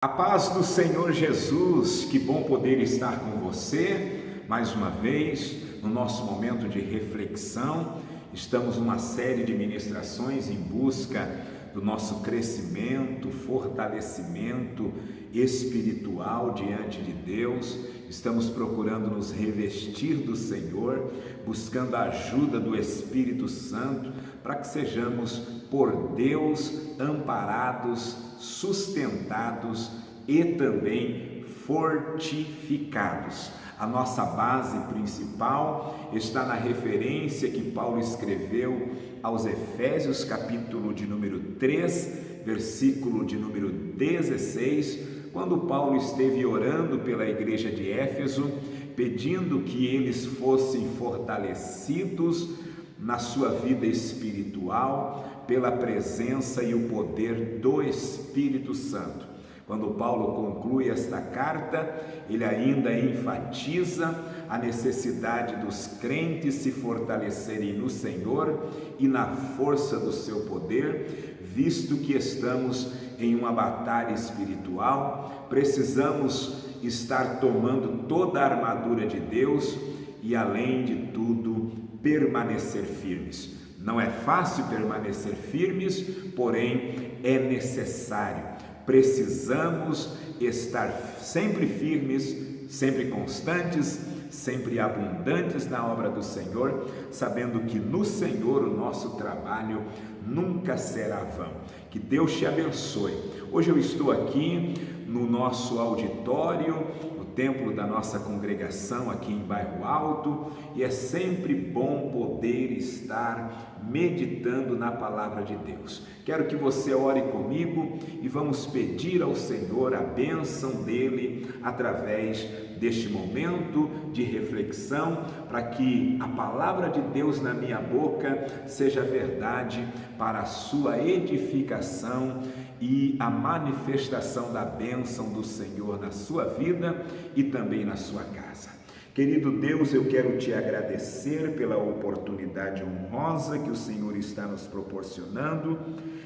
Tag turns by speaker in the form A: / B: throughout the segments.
A: A paz do Senhor Jesus, que bom poder estar com você mais uma vez no nosso momento de reflexão. Estamos numa série de ministrações em busca do nosso crescimento, fortalecimento espiritual diante de Deus. Estamos procurando nos revestir do Senhor, buscando a ajuda do Espírito Santo para que sejamos por Deus amparados, sustentados e também fortificados. A nossa base principal está na referência que Paulo escreveu aos Efésios, capítulo de número 3, versículo de número 16, quando Paulo esteve orando pela igreja de Éfeso, pedindo que eles fossem fortalecidos na sua vida espiritual pela presença e o poder do Espírito Santo. Quando Paulo conclui esta carta, ele ainda enfatiza a necessidade dos crentes se fortalecerem no Senhor e na força do seu poder, visto que estamos em uma batalha espiritual, precisamos estar tomando toda a armadura de Deus e, além de tudo, permanecer firmes. Não é fácil permanecer firmes, porém é necessário. Precisamos estar sempre firmes, sempre constantes, sempre abundantes na obra do Senhor, sabendo que no Senhor o nosso trabalho nunca será vão. Que Deus te abençoe. Hoje eu estou aqui no nosso auditório, no templo da nossa congregação aqui em Bairro Alto, e é sempre bom poder estar meditando na palavra de Deus. Quero que você ore comigo e vamos pedir ao Senhor a bênção dele através deste momento de reflexão, para que a palavra de Deus na minha boca seja verdade para a sua edificação e a manifestação da bênção do Senhor na sua vida e também na sua casa. Querido Deus, eu quero te agradecer pela oportunidade honrosa que o Senhor está nos proporcionando,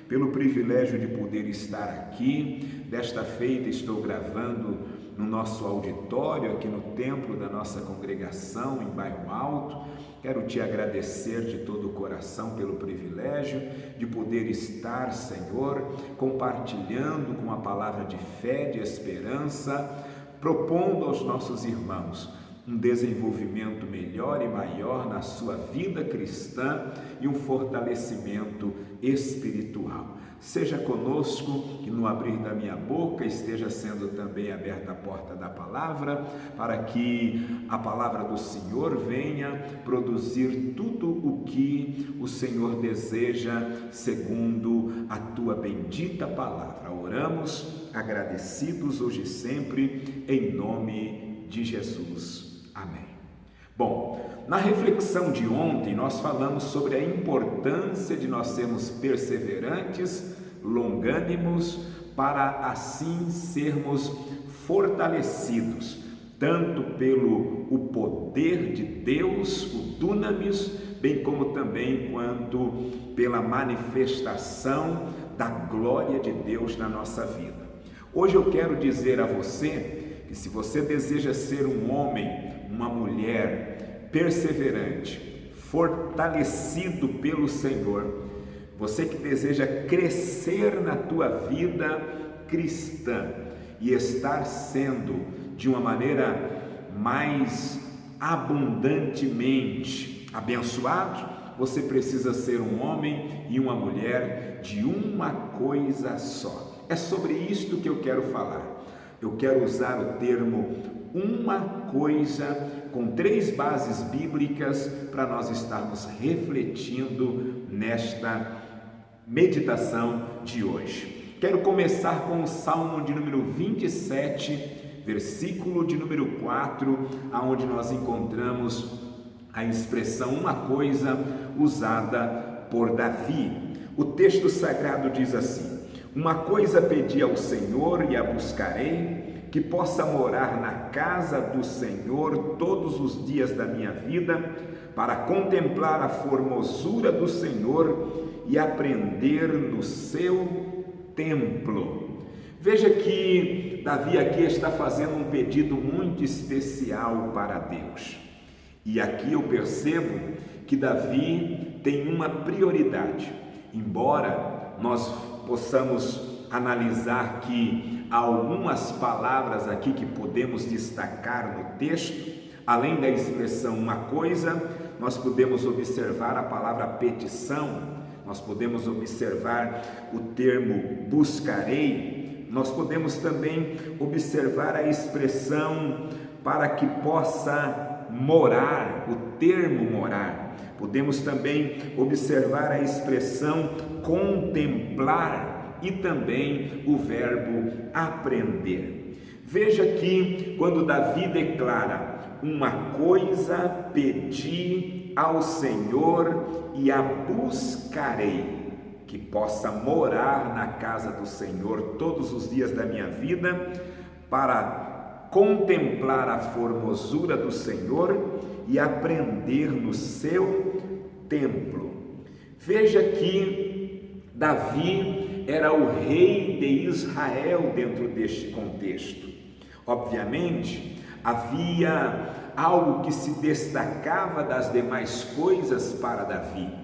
A: pelo privilégio de poder estar aqui. Desta feita estou gravando no nosso auditório, aqui no templo da nossa congregação em Bairro Alto. Quero te agradecer de todo o coração pelo privilégio de poder estar, Senhor, compartilhando com a palavra de fé, de esperança, propondo aos nossos irmãos um desenvolvimento melhor e maior na sua vida cristã e um fortalecimento espiritual. Seja conosco, que no abrir da minha boca esteja sendo também aberta a porta da palavra, para que a palavra do Senhor venha produzir tudo o que o Senhor deseja, segundo a tua bendita palavra. Oramos agradecidos hoje e sempre, em nome de Jesus. Amém. Bom, na reflexão de ontem nós falamos sobre a importância de nós sermos perseverantes, longânimos, para assim sermos fortalecidos, tanto pelo o poder de Deus, o dunamis, bem como também quanto pela manifestação da glória de Deus na nossa vida. Hoje eu quero dizer a você que se você deseja ser um homem, uma mulher perseverante, fortalecido pelo Senhor, você que deseja crescer na tua vida cristã e estar sendo de uma maneira mais abundantemente abençoado, você precisa ser um homem e uma mulher de uma coisa só. É sobre isto que eu quero falar. Eu quero usar o termo uma coisa com 3 bases bíblicas para nós estarmos refletindo nesta meditação de hoje. Quero começar com o Salmo de número 27, versículo de número 4, aonde nós encontramos a expressão uma coisa usada por Davi. O texto sagrado diz assim: uma coisa pedi ao Senhor e a buscarei, que possa morar na casa do Senhor todos os dias da minha vida, para contemplar a formosura do Senhor e aprender no seu templo. Veja que Davi aqui está fazendo um pedido muito especial para Deus. E aqui eu percebo que Davi tem uma prioridade. Embora nós possamos analisar que há algumas palavras aqui que podemos destacar no texto, além da expressão uma coisa, nós podemos observar a palavra petição, nós podemos observar o termo buscarei, nós podemos também observar a expressão para que possa morar, o termo morar. Podemos também observar a expressão contemplar e também o verbo aprender. Veja que quando Davi declara uma coisa pedi ao Senhor e a buscarei, que possa morar na casa do Senhor todos os dias da minha vida, para contemplar a formosura do Senhor e aprender no seu templo. Veja que Davi era o rei de Israel dentro deste contexto. Obviamente, havia algo que se destacava das demais coisas para Davi.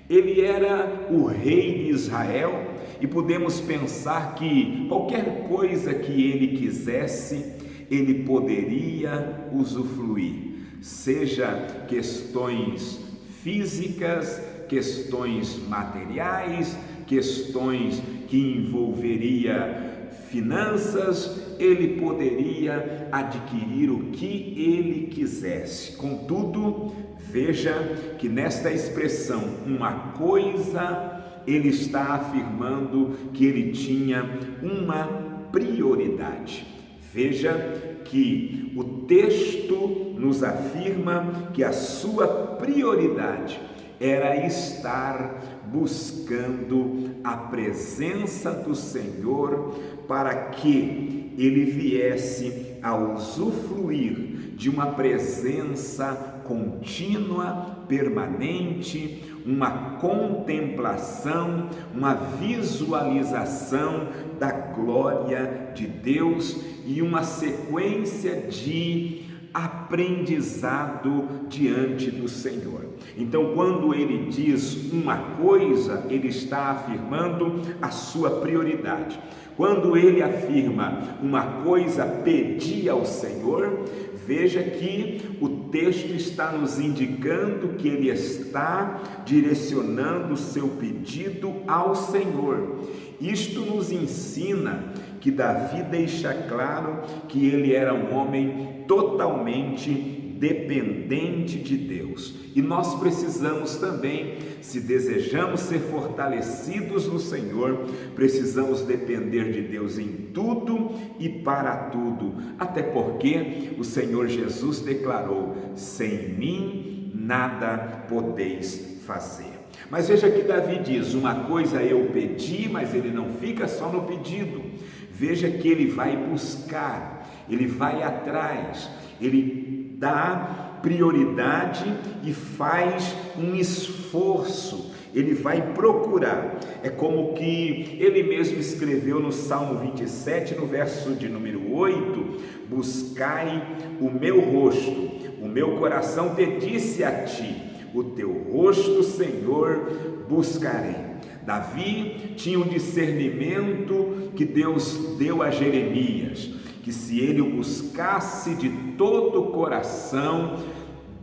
A: Ele era o rei de Israel e podemos pensar que qualquer coisa que ele quisesse, ele poderia usufruir, seja questões físicas, questões materiais, questões que envolveria finanças, ele poderia adquirir o que ele quisesse. Contudo, veja que nesta expressão, uma coisa, ele está afirmando que ele tinha uma prioridade. Veja que o texto nos afirma que a sua prioridade era estar buscando a presença do Senhor para que ele viesse a usufruir de uma presença contínua, permanente, uma contemplação, uma visualização da glória de Deus e uma sequência de aprendizado diante do Senhor. Então, quando ele diz uma coisa, ele está afirmando a sua prioridade. Quando ele afirma uma coisa, pedir ao Senhor, veja que o texto está nos indicando que ele está direcionando o seu pedido ao Senhor. Isto nos ensina que Davi deixa claro que ele era um homem totalmente dependente de Deus. E nós precisamos também, se desejamos ser fortalecidos no Senhor, precisamos depender de Deus em tudo e para tudo, até porque o Senhor Jesus declarou: sem mim nada podeis fazer. Mas veja que Davi diz: uma coisa eu pedi, mas ele não fica só no pedido. Veja que ele vai buscar, ele vai atrás, ele dá prioridade e faz um esforço, ele vai procurar. É como que ele mesmo escreveu no Salmo 27, no verso de número 8: buscai o meu rosto, o meu coração te disse a ti, o teu rosto, Senhor, buscarei. Davi tinha um discernimento que Deus deu a Jeremias, que se ele o buscasse de todo o coração,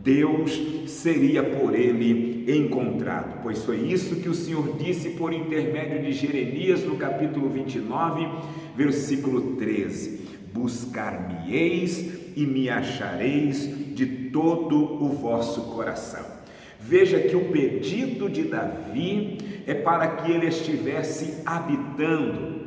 A: Deus seria por ele encontrado. Pois foi isso que o Senhor disse por intermédio de Jeremias no capítulo 29, versículo 13: buscar-me-eis e me achareis de todo o vosso coração. Veja que o pedido de Davi é para que ele estivesse habitando,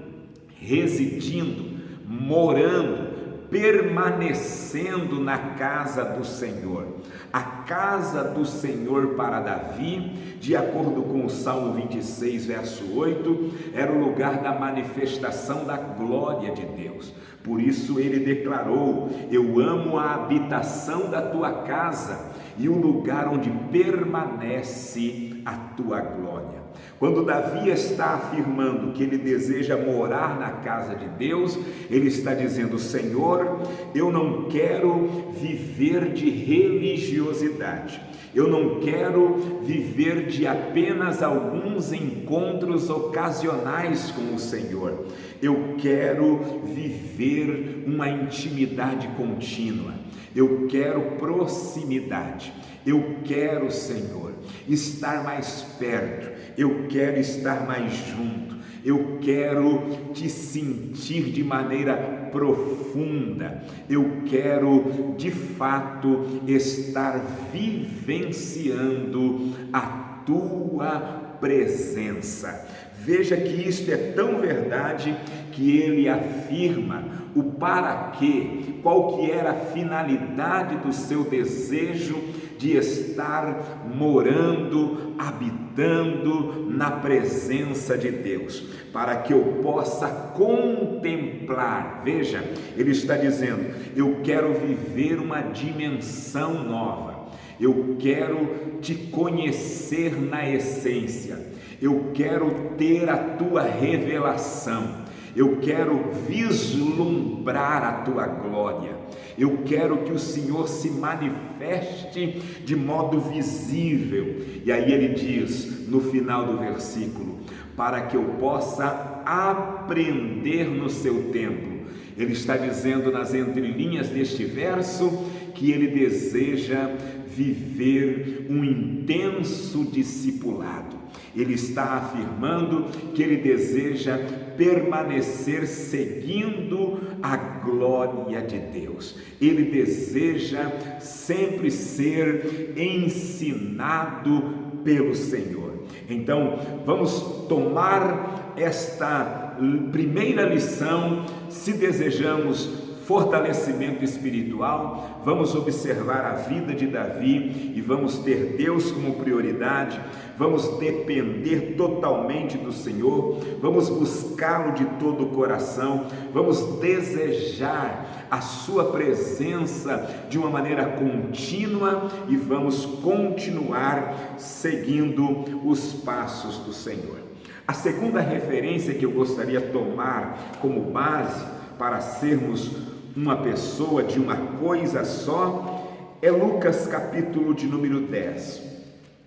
A: residindo, morando, permanecendo na casa do Senhor. A casa do Senhor para Davi, de acordo com o Salmo 26, verso 8, era o lugar da manifestação da glória de Deus. Por isso ele declarou: eu amo a habitação da tua casa e o lugar onde permanece a tua glória. Quando Davi está afirmando que ele deseja morar na casa de Deus, ele está dizendo: Senhor, eu não quero viver de religiosidade, eu não quero viver de apenas alguns encontros ocasionais com o Senhor, eu quero viver uma intimidade contínua, eu quero proximidade, eu quero, Senhor, estar mais perto, eu quero estar mais junto, eu quero te sentir de maneira profunda, eu quero de fato estar vivenciando a tua presença. Veja que isto é tão verdade que ele afirma o para quê, qual que era a finalidade do seu desejo de estar morando, habitando na presença de Deus, para que eu possa contemplar. Veja, ele está dizendo: eu quero viver uma dimensão nova, eu quero te conhecer na essência, eu quero ter a tua revelação, eu quero vislumbrar a tua glória, eu quero que o Senhor se manifeste de modo visível. E aí ele diz no final do versículo: para que eu possa aprender no seu templo. Ele está dizendo nas entrelinhas deste verso que ele deseja viver um intenso discipulado. Ele está afirmando que ele deseja permanecer seguindo a glória de Deus. Ele deseja sempre ser ensinado pelo Senhor. Então, vamos tomar esta primeira lição. Se desejamos fortalecimento espiritual, vamos observar a vida de Davi e vamos ter Deus como prioridade, vamos depender totalmente do Senhor, vamos buscá-lo de todo o coração, vamos desejar a sua presença de uma maneira contínua e vamos continuar seguindo os passos do Senhor. A segunda referência que eu gostaria de tomar como base para sermos uma pessoa de uma coisa só é Lucas capítulo de número 10.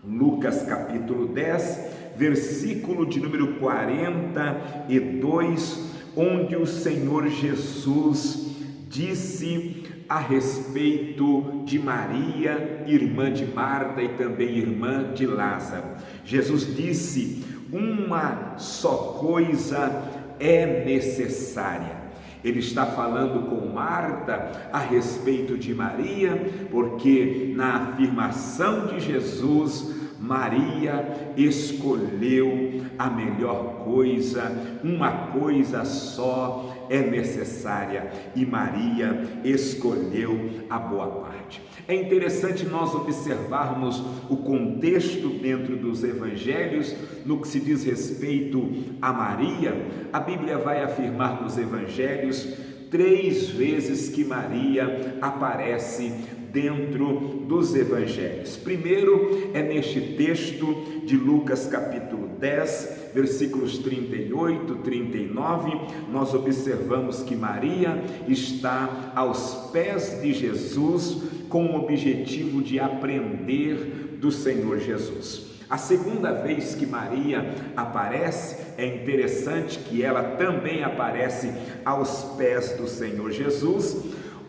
A: Lucas capítulo 10, versículo de número 42, onde o Senhor Jesus disse a respeito de Maria, irmã de Marta e também irmã de Lázaro. Jesus disse: uma só coisa é necessária. Ele está falando com Marta a respeito de Maria, porque na afirmação de Jesus, Maria escolheu a melhor coisa, uma coisa só é necessária, e Maria escolheu a boa parte. É interessante nós observarmos o contexto dentro dos evangelhos no que se diz respeito a Maria. A Bíblia vai afirmar nos evangelhos 3 vezes que Maria aparece dentro dos evangelhos. Primeiro é neste texto de Lucas capítulo 10, versículos 38, 39, nós observamos que Maria está aos pés de Jesus com o objetivo de aprender do Senhor Jesus. A segunda vez que Maria aparece, é interessante que ela também aparece aos pés do Senhor Jesus.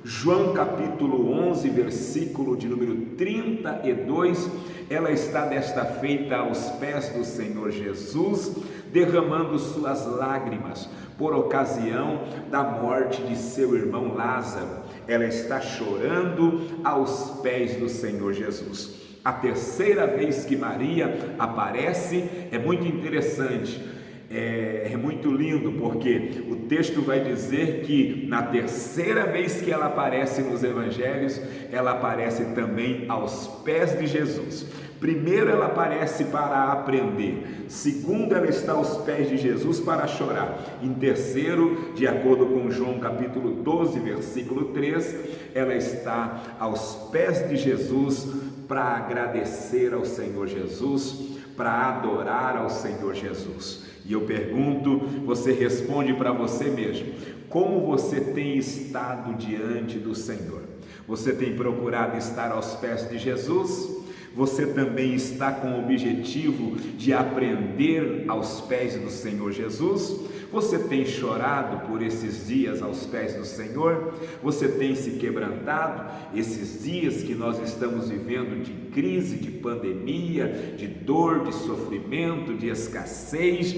A: João capítulo 11, versículo de número 32, ela está desta feita aos pés do Senhor Jesus, derramando suas lágrimas por ocasião da morte de seu irmão Lázaro. Ela está chorando aos pés do Senhor Jesus. A terceira vez que Maria aparece é muito interessante. É muito lindo, porque o texto vai dizer que na terceira vez que ela aparece nos evangelhos, ela aparece também aos pés de Jesus. Primeiro, ela aparece para aprender. Segundo, ela está aos pés de Jesus para chorar. Em terceiro, de acordo com João capítulo 12, versículo 3, ela está aos pés de Jesus para agradecer ao Senhor Jesus para adorar ao Senhor Jesus. E eu pergunto, você responde para você mesmo: como você tem estado diante do Senhor? Você tem procurado estar aos pés de Jesus? Você também está com o objetivo de aprender aos pés do Senhor Jesus? Você tem chorado por esses dias aos pés do Senhor? Você tem se quebrantado? Esses dias que nós estamos vivendo de crise, de pandemia, de dor, de sofrimento, de escassez,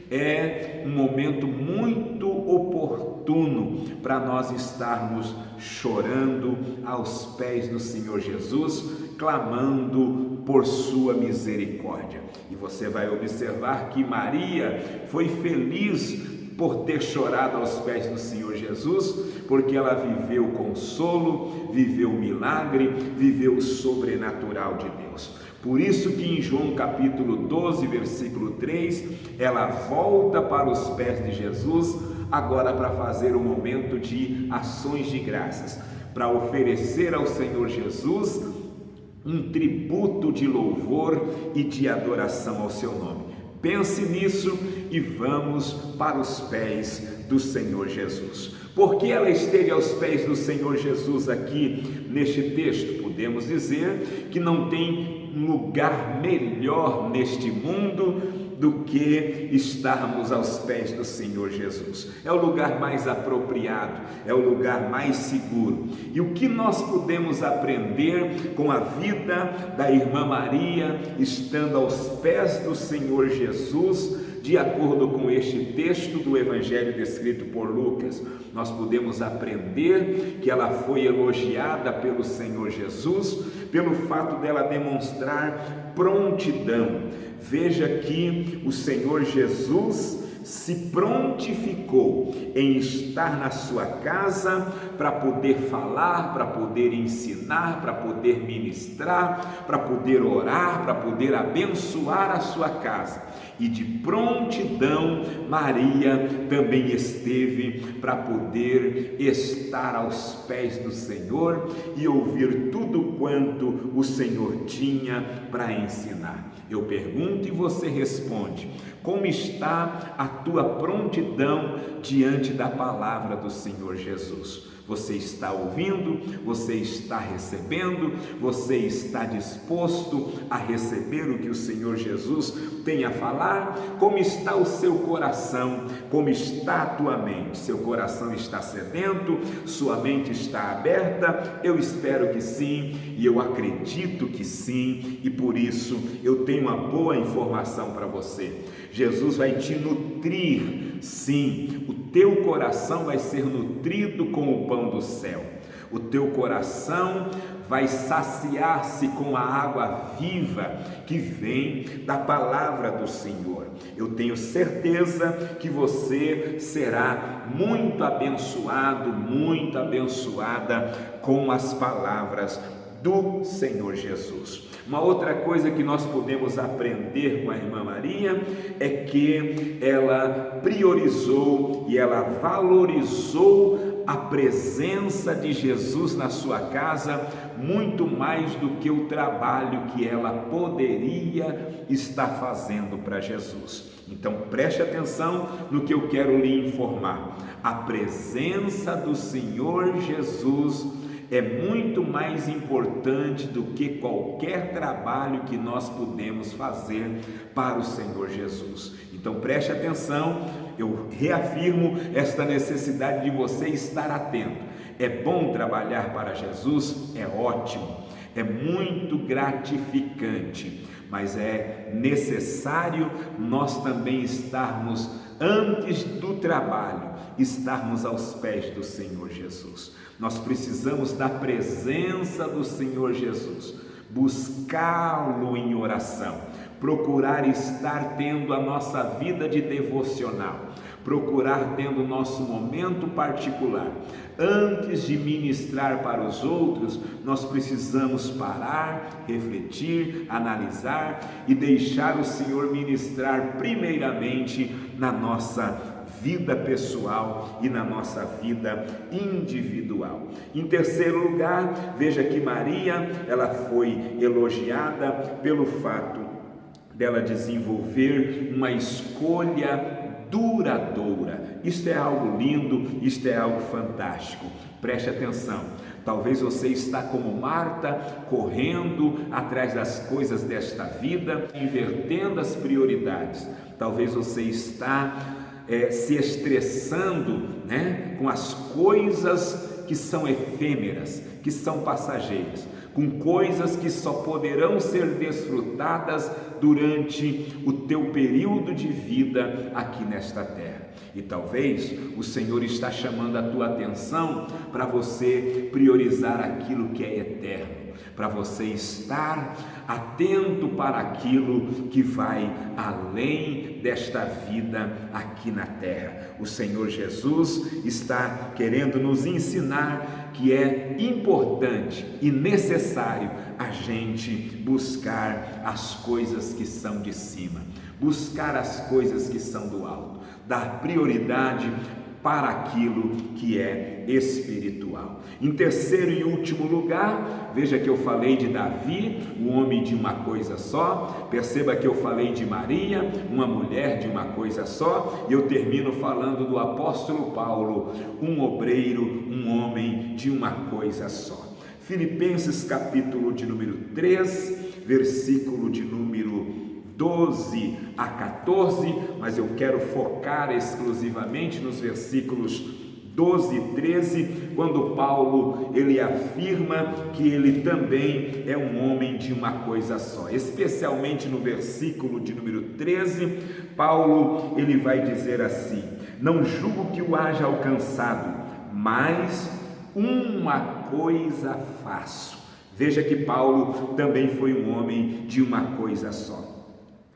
A: é um momento muito oportuno para nós estarmos chorando aos pés do Senhor Jesus, clamando por sua misericórdia. E você vai observar que Maria foi feliz por ter chorado aos pés do Senhor Jesus, porque ela viveu o consolo, viveu o milagre, viveu o sobrenatural de Deus. Por isso que em João capítulo 12, versículo 3, ela volta para os pés de Jesus, agora para fazer um momento de ações de graças, para oferecer ao Senhor Jesus um tributo de louvor e de adoração ao seu nome. Pense nisso e vamos para os pés do Senhor Jesus. Por que ela esteve aos pés do Senhor Jesus aqui neste texto? Podemos dizer que não tem lugar melhor neste mundo do que estarmos aos pés do Senhor Jesus. É o lugar mais apropriado, é o lugar mais seguro. E o que nós podemos aprender com a vida da irmã Maria, estando aos pés do Senhor Jesus, de acordo com este texto do Evangelho descrito por Lucas? Nós podemos aprender que ela foi elogiada pelo Senhor Jesus pelo fato dela demonstrar prontidão. Veja que o Senhor Jesus se prontificou em estar na sua casa para poder falar, para poder ensinar, para poder ministrar, para poder orar, para poder abençoar a sua casa. E de prontidão Maria também esteve para poder estar aos pés do Senhor e ouvir tudo quanto o Senhor tinha para ensinar. Eu pergunto e você responde: como está a tua prontidão diante da palavra do Senhor Jesus? Você está ouvindo? Você está recebendo? Você está disposto a receber o que o Senhor Jesus tem a falar? Como está o seu coração? Como está a tua mente? Seu coração está sedento? Sua mente está aberta? Eu espero que sim, e eu acredito que sim, e por isso eu tenho uma boa informação para você. Jesus vai te nutrir, sim, o teu coração vai ser nutrido com o pão do céu. O teu coração vai saciar-se com a água viva que vem da palavra do Senhor. Eu tenho certeza que você será muito abençoado, muito abençoada com as palavras do Senhor Jesus. Uma outra coisa que nós podemos aprender com a irmã Maria é que ela priorizou e ela valorizou a presença de Jesus na sua casa muito mais do que o trabalho que ela poderia estar fazendo para Jesus. Então preste atenção no que eu quero lhe informar. A presença do Senhor Jesus é muito mais importante do que qualquer trabalho que nós podemos fazer para o Senhor Jesus. Então preste atenção, eu reafirmo esta necessidade de você estar atento. É bom trabalhar para Jesus? É ótimo, é muito gratificante, mas é necessário nós também estarmos, antes do trabalho, estarmos aos pés do Senhor Jesus. Nós precisamos da presença do Senhor Jesus, buscá-lo em oração, procurar estar tendo a nossa vida de devocional, procurar tendo o nosso momento particular. Antes de ministrar para os outros, nós precisamos parar, refletir, analisar e deixar o Senhor ministrar primeiramente na nossa vida pessoal e na nossa vida individual. Em terceiro lugar, veja que Maria, ela foi elogiada pelo fato dela desenvolver uma escolha duradoura. Isto é algo lindo, isto é algo fantástico. Preste atenção. Talvez você está como Marta, correndo atrás das coisas desta vida, invertendo as prioridades. Talvez você está se estressando, com as coisas que são efêmeras, que são passageiras, com coisas que só poderão ser desfrutadas durante o teu período de vida aqui nesta terra. E talvez o Senhor está chamando a tua atenção para você priorizar aquilo que é eterno, para você estar atento para aquilo que vai além desta vida aqui na terra. O Senhor Jesus está querendo nos ensinar que é importante e necessário a gente buscar as coisas que são de cima, buscar as coisas que são do alto, dar prioridade para aquilo que é espiritual. Em terceiro e último lugar, veja que eu falei de Davi, um homem de uma coisa só. Perceba que eu falei de Maria, uma mulher de uma coisa só. E eu termino falando do apóstolo Paulo, um obreiro, um homem de uma coisa só. Filipenses capítulo de número 3, versículo de número 12 a 14, mas eu quero focar exclusivamente nos versículos 12 e 13, quando Paulo ele afirma que ele também é um homem de uma coisa só. Especialmente no versículo de número 13, Paulo ele vai dizer assim: não julgo que o haja alcançado, mas uma coisa faço. Veja que Paulo também foi um homem de uma coisa só.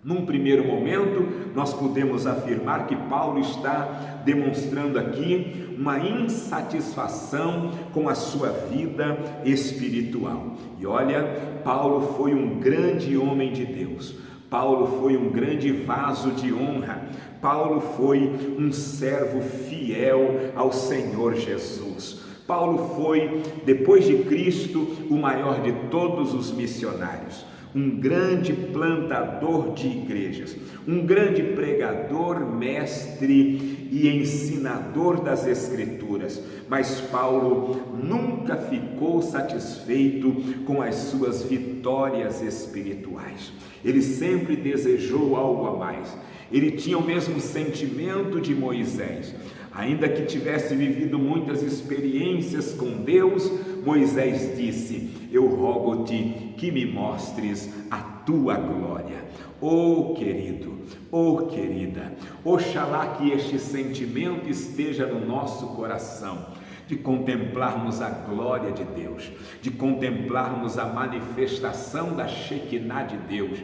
A: Num primeiro momento, nós podemos afirmar que Paulo está demonstrando aqui uma insatisfação com a sua vida espiritual. E olha, Paulo foi um grande homem de Deus. Paulo foi um grande vaso de honra. Paulo foi um servo fiel ao Senhor Jesus. Paulo foi, depois de Cristo, o maior de todos os missionários. Um grande plantador de igrejas, um grande pregador, mestre e ensinador das Escrituras. Mas Paulo nunca ficou satisfeito com as suas vitórias espirituais. Ele sempre desejou algo a mais. Ele tinha o mesmo sentimento de Moisés. Ainda que tivesse vivido muitas experiências com Deus, Moisés disse: eu rogo-te que me mostres a tua glória. Oh querido, oh querida, oxalá que este sentimento esteja no nosso coração, de contemplarmos a glória de Deus, de contemplarmos a manifestação da Shekinah de Deus,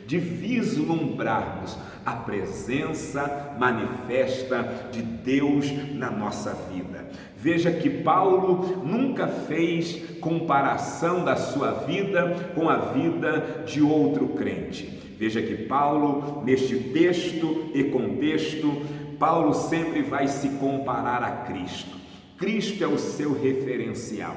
A: de vislumbrarmos a presença manifesta de Deus na nossa vida. Veja que Paulo nunca fez comparação da sua vida com a vida de outro crente. Veja que Paulo, neste texto e contexto, Paulo sempre vai se comparar a Cristo. Cristo é o seu referencial,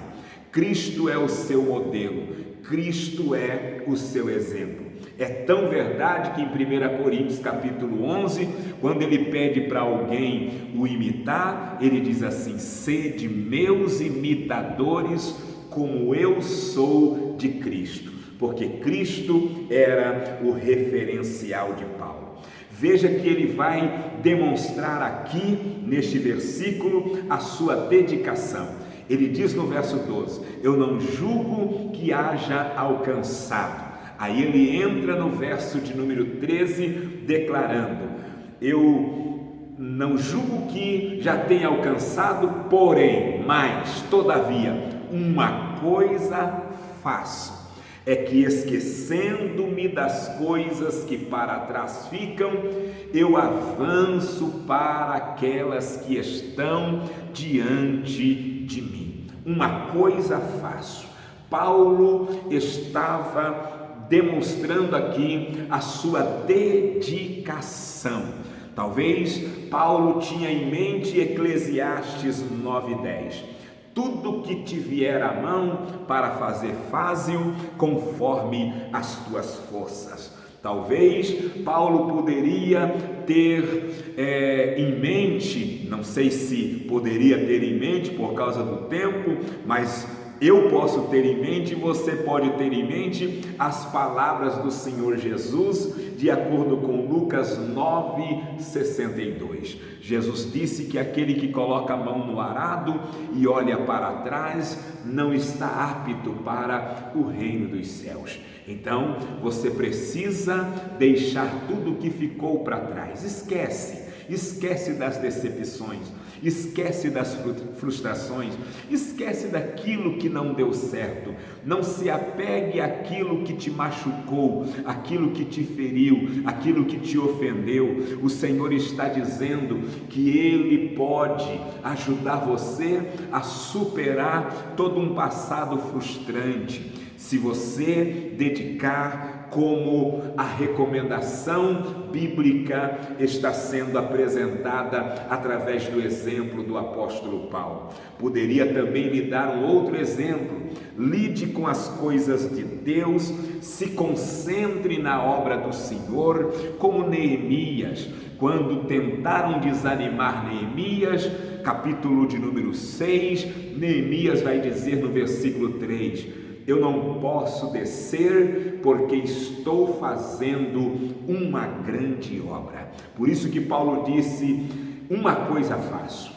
A: Cristo é o seu modelo, Cristo é o seu exemplo. É tão verdade que em 1 Coríntios capítulo 11, quando ele pede para alguém o imitar, ele diz assim: sede meus imitadores como eu sou de Cristo, porque Cristo era o referencial de Paulo. Veja que ele vai demonstrar aqui neste versículo a sua dedicação. Ele diz no verso 12: eu não julgo que haja alcançado. Aí ele entra no verso de número 13 declarando: eu não julgo que já tenha alcançado, porém, mas, todavia, uma coisa faço, é que esquecendo-me das coisas que para trás ficam, eu avanço para aquelas que estão diante de mim. Uma coisa faço. Paulo estava demonstrando aqui a sua dedicação. Talvez Paulo tinha em mente Eclesiastes 9:10. Tudo que te vier à mão para fazer, faze-o conforme as tuas forças. Talvez Paulo poderia ter em mente, não sei se poderia ter em mente por causa do tempo, mas eu posso ter em mente, você pode ter em mente as palavras do Senhor Jesus, de acordo com Lucas 9:62. Jesus disse que aquele que coloca a mão no arado e olha para trás não está apto para o reino dos céus. Então, você precisa deixar tudo o que ficou para trás. Esquece das decepções, esquece das frustrações, esquece daquilo que não deu certo. Não se apegue àquilo que te machucou, àquilo que te feriu, àquilo que te ofendeu. O Senhor está dizendo que Ele pode ajudar você a superar todo um passado frustrante, se você dedicar como a recomendação bíblica está sendo apresentada através do exemplo do apóstolo Paulo. Poderia também lhe dar um outro exemplo. Lide com as coisas de Deus, se concentre na obra do Senhor, como Neemias. Quando tentaram desanimar Neemias, capítulo de número 6, Neemias vai dizer no versículo 3: eu não posso descer porque estou fazendo uma grande obra. Por isso que Paulo disse: uma coisa faço,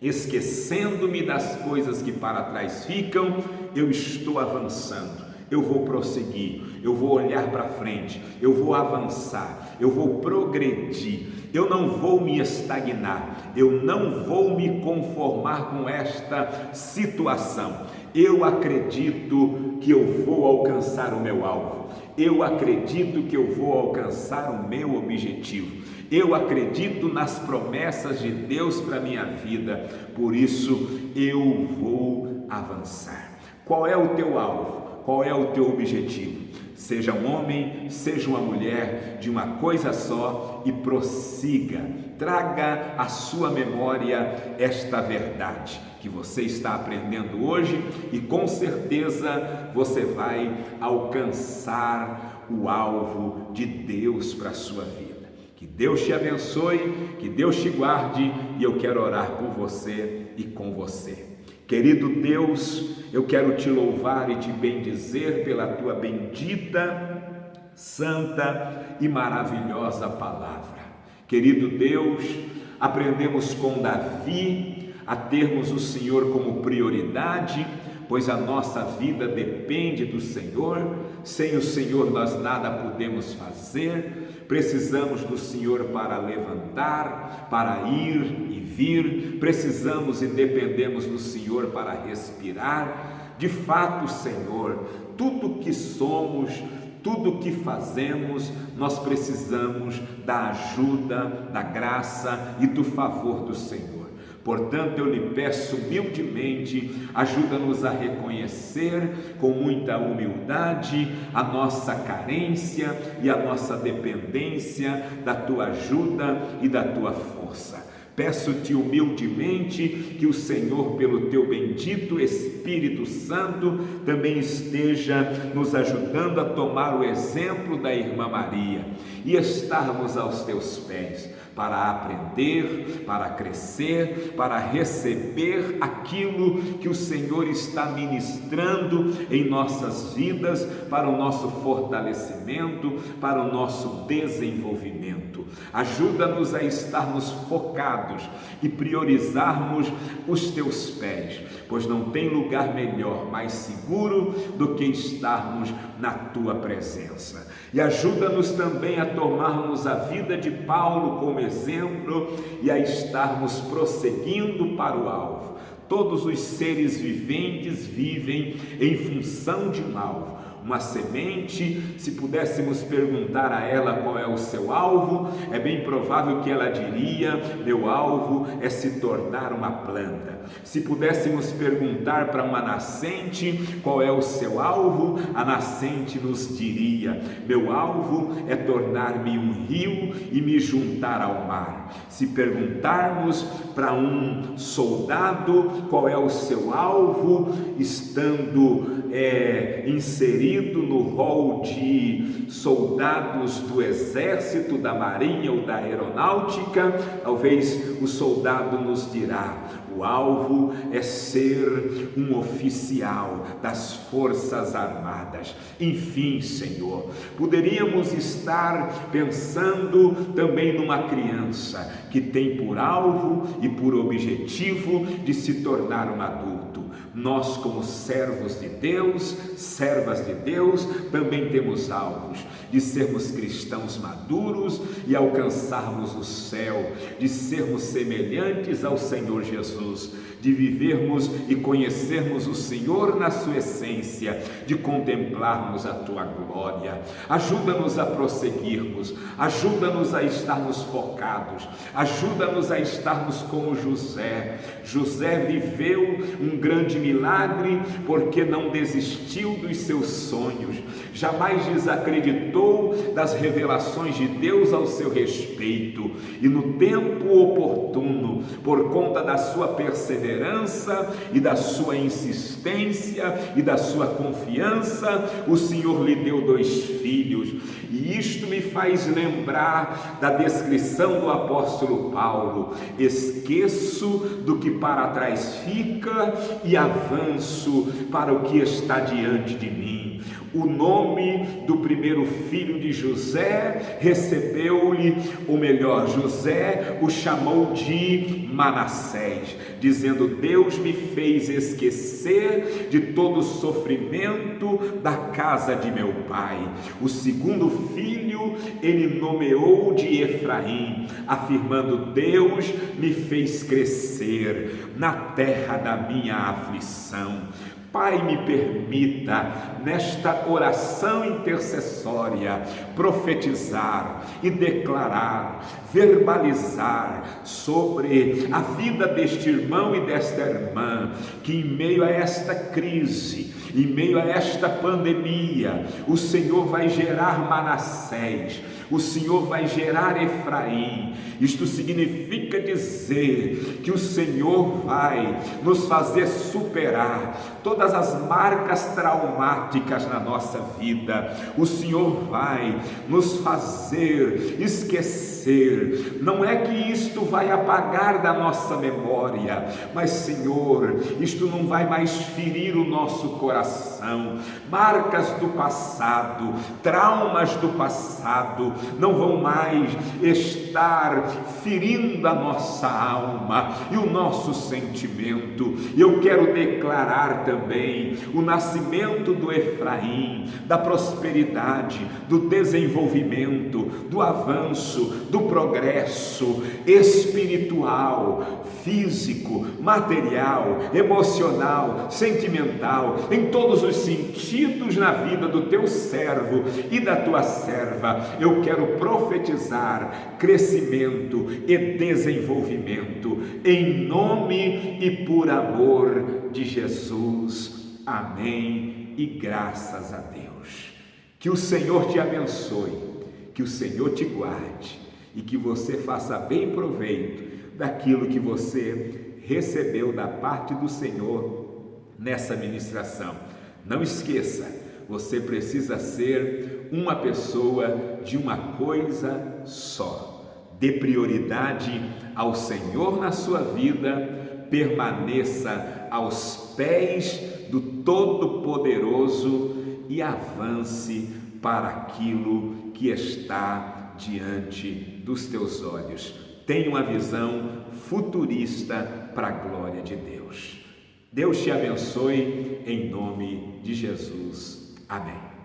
A: esquecendo-me das coisas que para trás ficam, eu estou avançando, eu vou prosseguir, eu vou olhar para frente, eu vou avançar, eu vou progredir, eu não vou me estagnar, eu não vou me conformar com esta situação. Eu acredito que eu vou alcançar o meu alvo, eu acredito que eu vou alcançar o meu objetivo, eu acredito nas promessas de Deus para a minha vida, por isso eu vou avançar. Qual é o teu alvo? Qual é o teu objetivo? Seja um homem, seja uma mulher, de uma coisa só, e prossiga. Traga à sua memória esta verdade que você está aprendendo hoje, e com certeza você vai alcançar o alvo de Deus para a sua vida. Que Deus te abençoe, que Deus te guarde, e eu quero orar por você e com você. Querido Deus, eu quero te louvar e te bendizer pela tua bendita, santa e maravilhosa palavra. Querido Deus, aprendemos com Davi a termos o Senhor como prioridade, pois a nossa vida depende do Senhor. Sem o Senhor nós nada podemos fazer. Precisamos do Senhor para levantar, para ir e vir. Precisamos e dependemos do Senhor para respirar. De fato, Senhor, tudo que somos, tudo que fazemos, nós precisamos da ajuda, da graça e do favor do Senhor. Portanto, eu lhe peço humildemente, ajuda-nos a reconhecer com muita humildade a nossa carência e a nossa dependência da tua ajuda e da tua força. Peço-te humildemente que o Senhor, pelo teu bendito Espírito Santo, também esteja nos ajudando a tomar o exemplo da irmã Maria e estarmos aos teus pés, para aprender, para crescer, para receber aquilo que o Senhor está ministrando em nossas vidas, para o nosso fortalecimento, para o nosso desenvolvimento. Ajuda-nos a estarmos focados e priorizarmos os teus pés, pois não tem lugar melhor, mais seguro do que estarmos na tua presença. E ajuda-nos também a tomarmos a vida de Paulo como exemplo e a estarmos prosseguindo para o alvo. Todos os seres viventes vivem em função de um alvo. Uma semente, se pudéssemos perguntar a ela qual é o seu alvo, é bem provável que ela diria: meu alvo é se tornar uma planta. Se pudéssemos perguntar para uma nascente qual é o seu alvo, a nascente nos diria: meu alvo é tornar-me um rio e me juntar ao mar. Se perguntarmos para um soldado qual é o seu alvo, estando inserido inserido no rol de soldados do exército, da marinha ou da aeronáutica, talvez o soldado nos dirá: o alvo é ser um oficial das Forças Armadas. Enfim, Senhor, poderíamos estar pensando também numa criança que tem por alvo e por objetivo de se tornar um adulto. Nós, como servos de Deus, servas de Deus, também temos alvos de sermos cristãos maduros e alcançarmos o céu, de sermos semelhantes ao Senhor Jesus, de vivermos e conhecermos o Senhor na sua essência, de contemplarmos a tua glória. Ajuda-nos a prosseguirmos, ajuda-nos a estarmos focados, ajuda-nos a estarmos como José. José viveu um grande milagre porque não desistiu dos seus sonhos, jamais desacreditou das revelações de Deus ao seu respeito, e no tempo oportuno, por conta da sua perseverança e da sua insistência e da sua confiança, o Senhor lhe deu 2 filhos. E isto me faz lembrar da descrição do apóstolo Paulo: esqueço do que para trás fica e avanço para o que está diante de mim. O nome do primeiro filho de José recebeu-lhe, ou melhor, José o chamou de Manassés, dizendo: Deus me fez esquecer de todo o sofrimento da casa de meu pai. O segundo filho ele nomeou de Efraim, afirmando: Deus me fez crescer na terra da minha aflição. Pai, me permita, nesta oração intercessória, profetizar e declarar, verbalizar sobre a vida deste irmão e desta irmã, que em meio a esta crise, em meio a esta pandemia, o Senhor vai gerar Manassés, o Senhor vai gerar Efraim. Isto significa dizer que o Senhor vai nos fazer superar todas as marcas traumáticas na nossa vida. O Senhor vai nos fazer esquecer. Não é que isto vai apagar da nossa memória, mas, Senhor, isto não vai mais ferir o nosso coração. Marcas do passado, traumas do passado não vão mais estar ferindo a nossa alma e o nosso sentimento. Eu quero declarar também o nascimento do Efraim, da prosperidade, do desenvolvimento, do avanço, do progresso espiritual, físico, material, emocional, sentimental, em todos os sentidos na vida do teu servo e da tua serva. Eu quero profetizar crescimento e desenvolvimento em nome e por amor de Jesus. Amém e graças a Deus. Que o Senhor te abençoe, que o Senhor te guarde e que você faça bem proveito daquilo que você recebeu da parte do Senhor nessa ministração. Não esqueça, você precisa ser uma pessoa de uma coisa só. Dê prioridade ao Senhor na sua vida, permaneça aos pés do Todo-Poderoso e avance para aquilo que está diante dos teus olhos. Tenha uma visão futurista para a glória de Deus. Deus te abençoe em nome de Jesus. Amém.